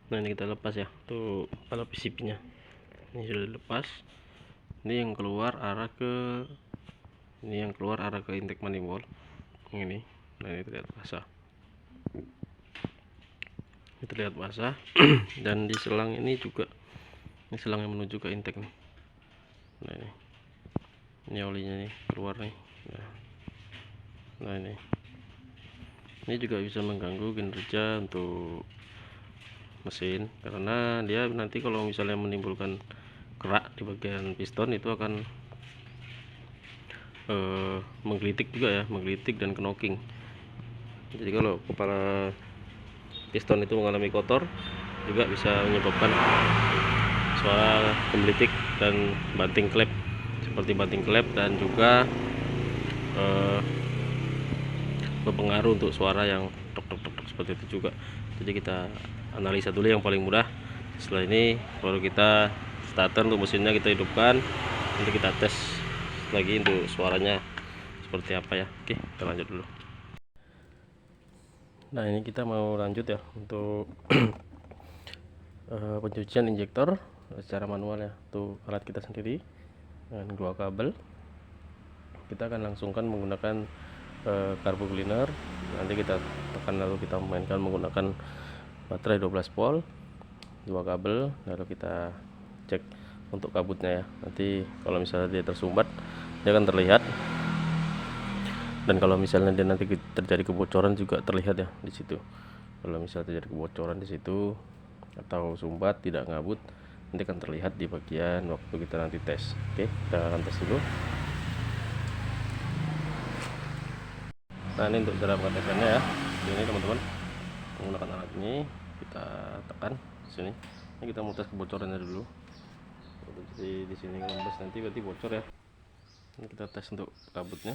Nah ini kita lepas ya, tuh kepala PCB nya ini sudah dilepas. Ini yang keluar arah ke intake manifold yang ini. Nah ini terlihat basah dan di selang ini juga, ini selang yang menuju ke intake nih. Nah ini olinya nih keluar nih. Nah ini juga bisa mengganggu kinerja untuk mesin, karena dia nanti kalau misalnya menimbulkan kerak di bagian piston itu akan menggelitik juga ya, menggelitik dan knocking. Jadi kalau kepala piston itu mengalami kotor juga bisa menyebabkan suara menggelitik dan banting klep, seperti banting klep, dan juga berpengaruh untuk suara yang tok tok tok tok seperti itu juga. Jadi kita analisa dulu yang paling mudah. Setelah ini baru kita starter untuk mesinnya, kita hidupkan, nanti kita tes lagi untuk suaranya seperti apa ya. Oke, kita lanjut dulu. Nah ini kita mau lanjut ya untuk pencucian injektor secara manual ya. Tuh alat kita sendiri dengan 2 kabel. Kita akan langsungkan menggunakan carbo cleaner. Nanti kita tekan lalu kita mainkan menggunakan baterai 12 volt, 2 kabel, lalu kita cek untuk kabutnya ya. Nanti kalau misalnya dia tersumbat, dia akan terlihat, dan kalau misalnya dia nanti terjadi kebocoran juga terlihat ya di situ. Kalau misalnya terjadi kebocoran di situ atau sumbat tidak ngabut, nanti akan terlihat di bagian waktu kita nanti tes. Oke, kita akan tes dulu. Nah ini untuk cara pengetesannya ya. Ini teman-teman, menggunakan alat ini kita tekan sini. Ini kita mau tes kebocorannya dulu. Jadi di sini ngembes, nanti berarti bocor ya. Ini kita tes untuk kabutnya.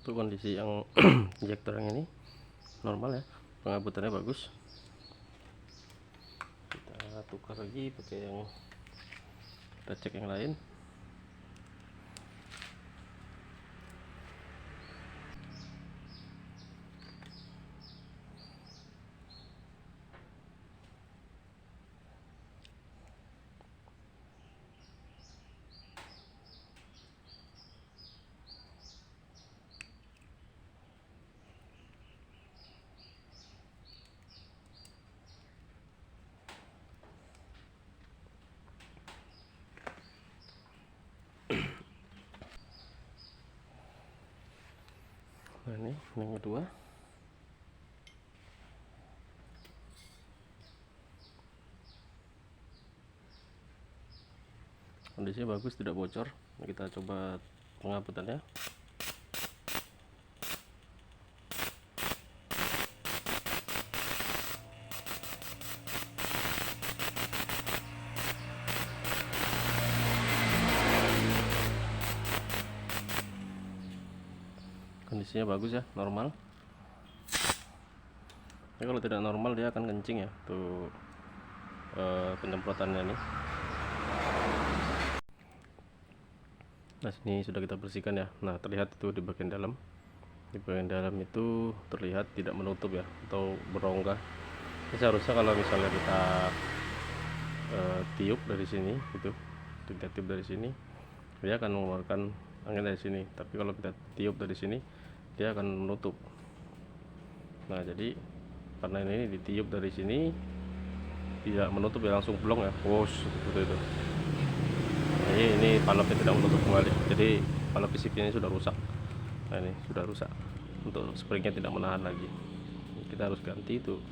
Itu kondisi yang injektor yang ini normal ya, pengabutannya bagus. Kita tukar lagi pakai yang, kita cek yang lain. Nah ini yang kedua. Kondisinya bagus, tidak bocor. Nah, kita coba pengabutannya. Kondisinya bagus ya, normal. Tapi kalau tidak normal dia akan kencing ya, tuh penyemprotannya nih. Nah sini sudah kita bersihkan ya. Nah terlihat itu di bagian dalam. Di bagian dalam itu terlihat tidak menutup ya, atau berongga. Ini seharusnya kalau misalnya kita tiup dari sini gitu, kita tiup dari sini, dia akan mengeluarkan angin dari sini. Tapi kalau kita tiup dari sini, dia akan menutup. Nah jadi karena ini ditiup dari sini tidak menutup ya, langsung blong ya, wush seperti itu. Nah, ini panelnya tidak menutup kembali, jadi panel PCB ini sudah rusak. Nah ini sudah rusak, untuk springnya tidak menahan lagi. Kita harus ganti itu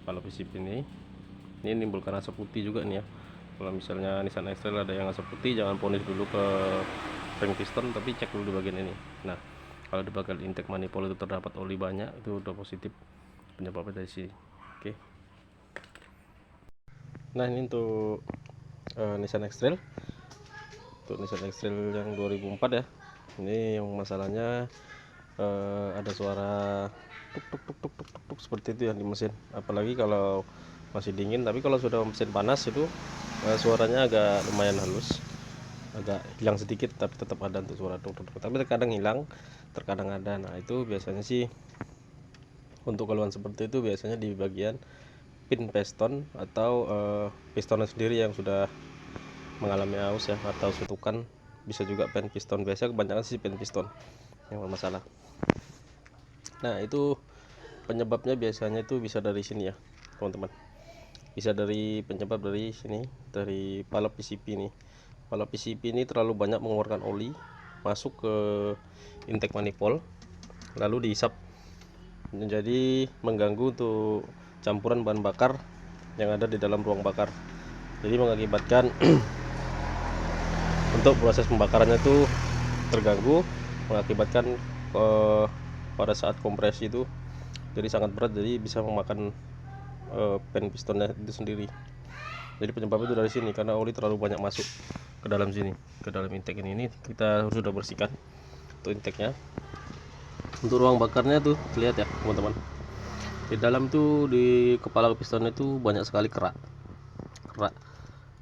panel PCB ini. Ini menimbulkan asap putih juga nih ya. Kalau misalnya Nissan X-Trail ada yang asap putih, jangan ponis dulu ke ring piston, tapi cek dulu di bagian ini. Nah kalau di bagian intake manifold itu terdapat oli banyak, itu udah positif penyebabnya dari sini. Oke. Nah ini untuk Nissan X-Trail, untuk Nissan X-Trail yang 2004 ya. Ini yang masalahnya ada suara tuk tuk tuk tuk tuk tuk, tuk seperti itu ya di mesin, apalagi kalau masih dingin. Tapi kalau sudah mesin panas itu suaranya agak lumayan halus, agak hilang sedikit, tapi tetap ada untuk suara tuk tuk tuk, tapi terkadang hilang, terkadang ada. Nah itu biasanya sih untuk keluhan seperti itu biasanya di bagian pin piston atau pistonnya sendiri yang sudah mengalami aus ya, atau sutukan. Bisa juga pin piston, biasanya kebanyakan sih pin piston yang bermasalah. Nah itu penyebabnya biasanya itu bisa dari sini ya teman-teman, bisa dari penyebab dari sini, dari pala PCB ini. Pala PCB ini terlalu banyak mengeluarkan oli masuk ke intake manifold, lalu dihisap, menjadi mengganggu untuk campuran bahan bakar yang ada di dalam ruang bakar. Jadi mengakibatkan untuk proses pembakarannya itu terganggu, mengakibatkan pada saat kompresi itu jadi sangat berat, jadi bisa memakan pen pistonnya itu sendiri. Jadi penyebab itu dari sini, karena oli terlalu banyak masuk ke dalam sini, ke dalam intake ini kita harus sudah bersihkan untuk intake-nya. Untuk ruang bakarnya tuh lihat ya teman-teman, di dalam tuh di kepala pistonnya itu banyak sekali kerak.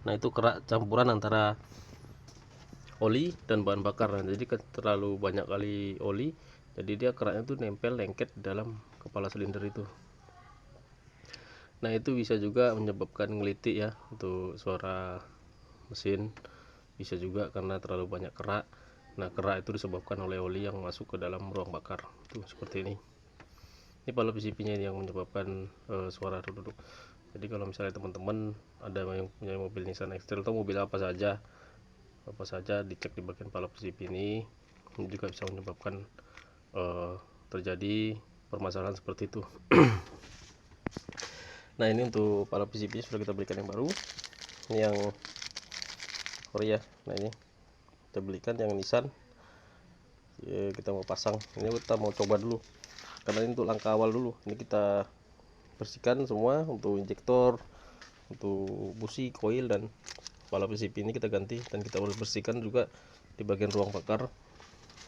Nah itu kerak campuran antara oli dan bahan bakar. Nah, jadi terlalu banyak kali oli, jadi dia keraknya tuh nempel lengket di dalam kepala silinder itu. Nah itu bisa juga menyebabkan ngelitik ya untuk suara mesin, bisa juga karena terlalu banyak kerak. Nah kerak itu disebabkan oleh oli yang masuk ke dalam ruang bakar tuh seperti ini. Ini pala PCB nya yang menyebabkan suara duduk. Jadi kalau misalnya teman-teman ada yang punya mobil Nissan X-Trail atau mobil apa saja dicek di bagian pala PCB ini juga bisa menyebabkan terjadi permasalahan seperti itu. Nah ini untuk pala PCB sudah kita belikan yang baru, ini yang Korea. Nah ini kita belikan yang Nissan ya, kita mau pasang. Ini kita mau coba dulu karena ini untuk langkah awal dulu. Ini kita bersihkan semua untuk injektor, untuk busi, koil, dan pala PCB ini kita ganti. Dan kita bersihkan juga di bagian ruang bakar,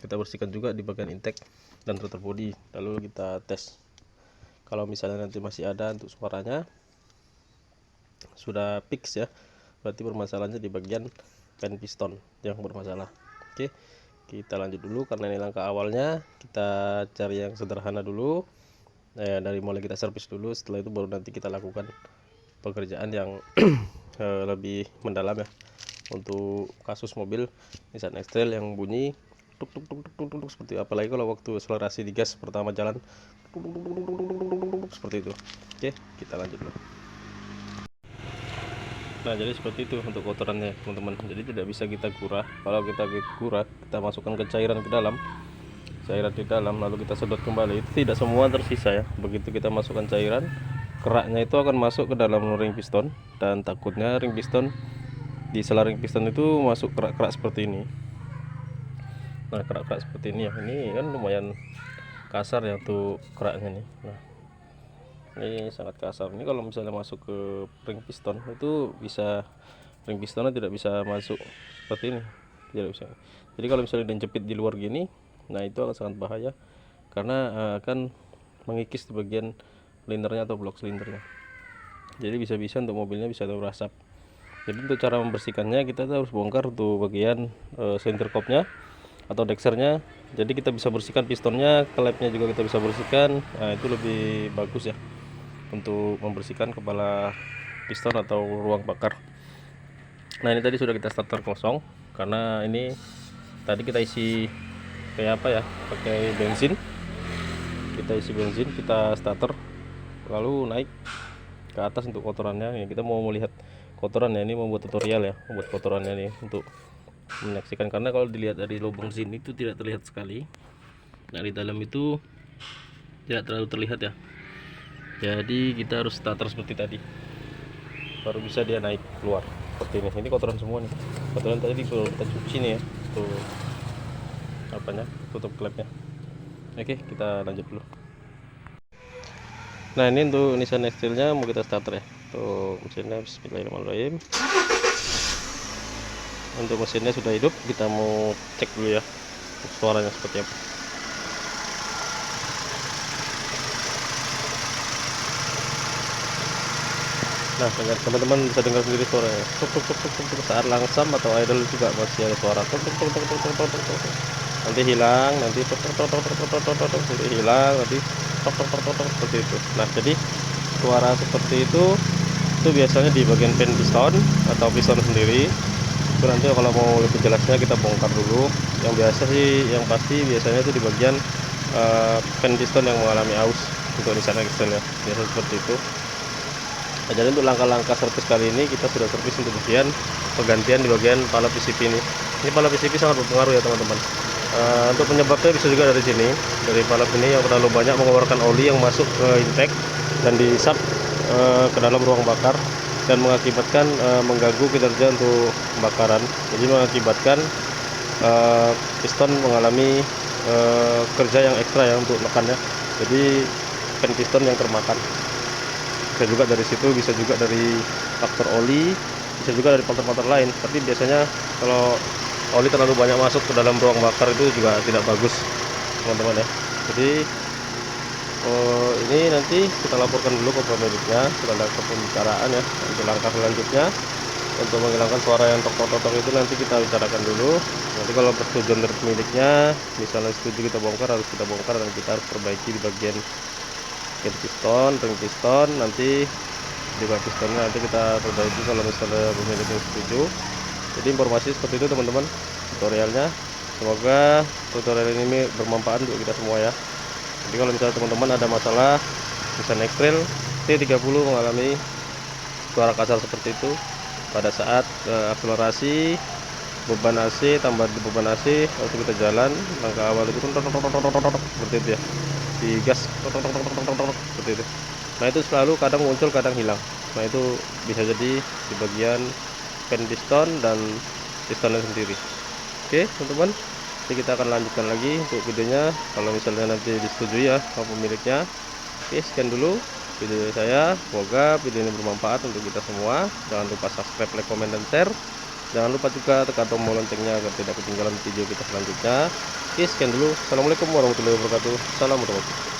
kita bersihkan juga di bagian intake dan rotor body. Lalu kita tes, kalau misalnya nanti masih ada untuk suaranya sudah fix ya, berarti permasalahannya di bagian pen piston yang bermasalah. Oke, kita lanjut dulu karena ini langkah awalnya. Kita cari yang sederhana dulu, dari mulai kita servis dulu. Setelah itu baru nanti kita lakukan pekerjaan yang lebih mendalam ya, untuk kasus mobil Nissan X-Trail yang bunyi tuk tuk tuk tuk tuk tuk seperti, apalagi kalau waktu akselerasi digas pertama jalan tuk tuk tuk tuk tuk tuk tuk seperti itu. Oke, kita lanjut dulu. Nah jadi seperti itu untuk kotorannya teman-teman. Jadi tidak bisa kita gurah. Kalau kita gurah, kita masukkan ke cairan ke dalam, cairan di dalam, lalu kita sedot kembali, itu tidak semua tersisa ya. Begitu kita masukkan cairan, keraknya itu akan masuk ke dalam ring piston, dan takutnya ring piston, di sela ring piston itu masuk kerak-kerak seperti ini. Nah kerak-kerak seperti ini ya, ini kan lumayan kasar ya untuk keraknya nih. Nah ini sangat kasar. Ini kalau misalnya masuk ke ring piston itu bisa, ring pistonnya tidak bisa masuk seperti ini, tidak bisa. Jadi kalau misalnya dijepit di luar gini, nah itu akan sangat bahaya karena akan mengikis di bagian silindernya atau blok silindernya. Jadi bisa-bisa untuk mobilnya bisa terasap. Jadi untuk cara membersihkannya kita harus bongkar tuh bagian silinder kopnya atau dexernya. Jadi kita bisa bersihkan pistonnya, klepnya juga kita bisa bersihkan. Nah itu lebih bagus ya untuk membersihkan kepala piston atau ruang bakar. Nah ini tadi sudah kita starter kosong, karena ini tadi kita isi kayak apa ya, pakai bensin. Kita isi bensin, kita starter, lalu naik ke atas untuk kotorannya. Ini kita mau melihat kotorannya, ini membuat tutorial ya, membuat kotorannya nih untuk menyaksikan. Karena kalau dilihat dari lubang sini itu tidak terlihat sekali. Nah di dalam itu tidak terlalu terlihat ya. Jadi kita harus starter seperti tadi, baru bisa dia naik keluar seperti ini. Ini kotoran semua nih, kotoran tadi baru kita cuci nih ya, tuh apanya, tutup klepnya. Oke, kita lanjut dulu. Nah ini untuk Nissan X-Trail nya mau kita starter ya. Tuh mesinnya, bismillahirrahmanirrahim. Untuk mesinnya sudah hidup, kita mau cek dulu ya suaranya seperti apa. Nah, teman-teman bisa dengar sendiri suaranya. Tuk tuk tuk tuk tuk tuk. Saat langsam atau idle juga masih ada suara tuk tuk tuk tuk tuk tuk tuk tuk tuk. Nanti hilang, nanti tuk tuk tuk tuk tuk tuk tuk tuk tuk, nanti hilang, nanti tuk tuk tuk tuk tuk seperti itu. Nah, jadi suara seperti itu biasanya di bagian pen piston atau piston sendiri. Itu nanti kalau mau lebih jelasnya kita bongkar dulu. Yang biasa sih, yang pasti biasanya itu di bagian pen piston yang mengalami aus untuk di sana ya. Biasa seperti itu. Nah, jadi untuk langkah-langkah servis kali ini kita sudah servis untuk bagian penggantian di bagian pala PCP ini. Ini pala PCP sangat berpengaruh ya teman-teman. Untuk penyebabnya bisa juga dari sini, dari pala ini yang terlalu banyak mengeluarkan oli yang masuk ke intake dan dihisap ke dalam ruang bakar dan mengakibatkan mengganggu kinerja untuk pembakaran. Jadi mengakibatkan piston mengalami kerja yang ekstra ya untuk menekannya. Jadi pen piston yang termakan. Bisa juga dari situ, bisa juga dari faktor oli, bisa juga dari faktor-faktor lain. Tapi biasanya kalau oli terlalu banyak masuk ke dalam ruang bakar itu juga tidak bagus teman-teman ya. Jadi ini nanti kita laporkan dulu ke pemiliknya, kita lakukan pembicaraan ya. Untuk langkah selanjutnya untuk menghilangkan suara yang tok-tok itu nanti kita bicarakan dulu. Nanti kalau persetujuan dari pemiliknya, misalnya setuju kita bongkar, harus kita bongkar dan kita harus perbaiki di bagian piston, ring piston, nanti di bawah pistonnya nanti kita perbaiki kalau misalnya pemiliknya setuju. Jadi informasi seperti itu teman-teman tutorialnya. Semoga tutorial ini bermanfaat untuk kita semua ya. Jadi kalau misalnya teman-teman ada masalah misalnya X-Trail T30 mengalami suara kasar seperti itu pada saat akselerasi, beban AC, tambah beban AC waktu kita jalan, langkah awal itu seperti itu ya, di gas seperti itu. Nah itu selalu kadang muncul kadang hilang. Nah itu bisa jadi di bagian pen piston dan pistonnya sendiri. Oke teman-teman, jadi kita akan lanjutkan lagi untuk videonya kalau misalnya nanti disetujui ya sama pemiliknya. Oke, sekian dulu video saya, semoga video ini bermanfaat untuk kita semua. Jangan lupa subscribe, like, comment, dan share. Jangan lupa juga tekan tombol loncengnya agar tidak ketinggalan video kita selanjutnya. Oke, sekian dulu. Assalamualaikum warahmatullahi wabarakatuh. Salam teman-teman.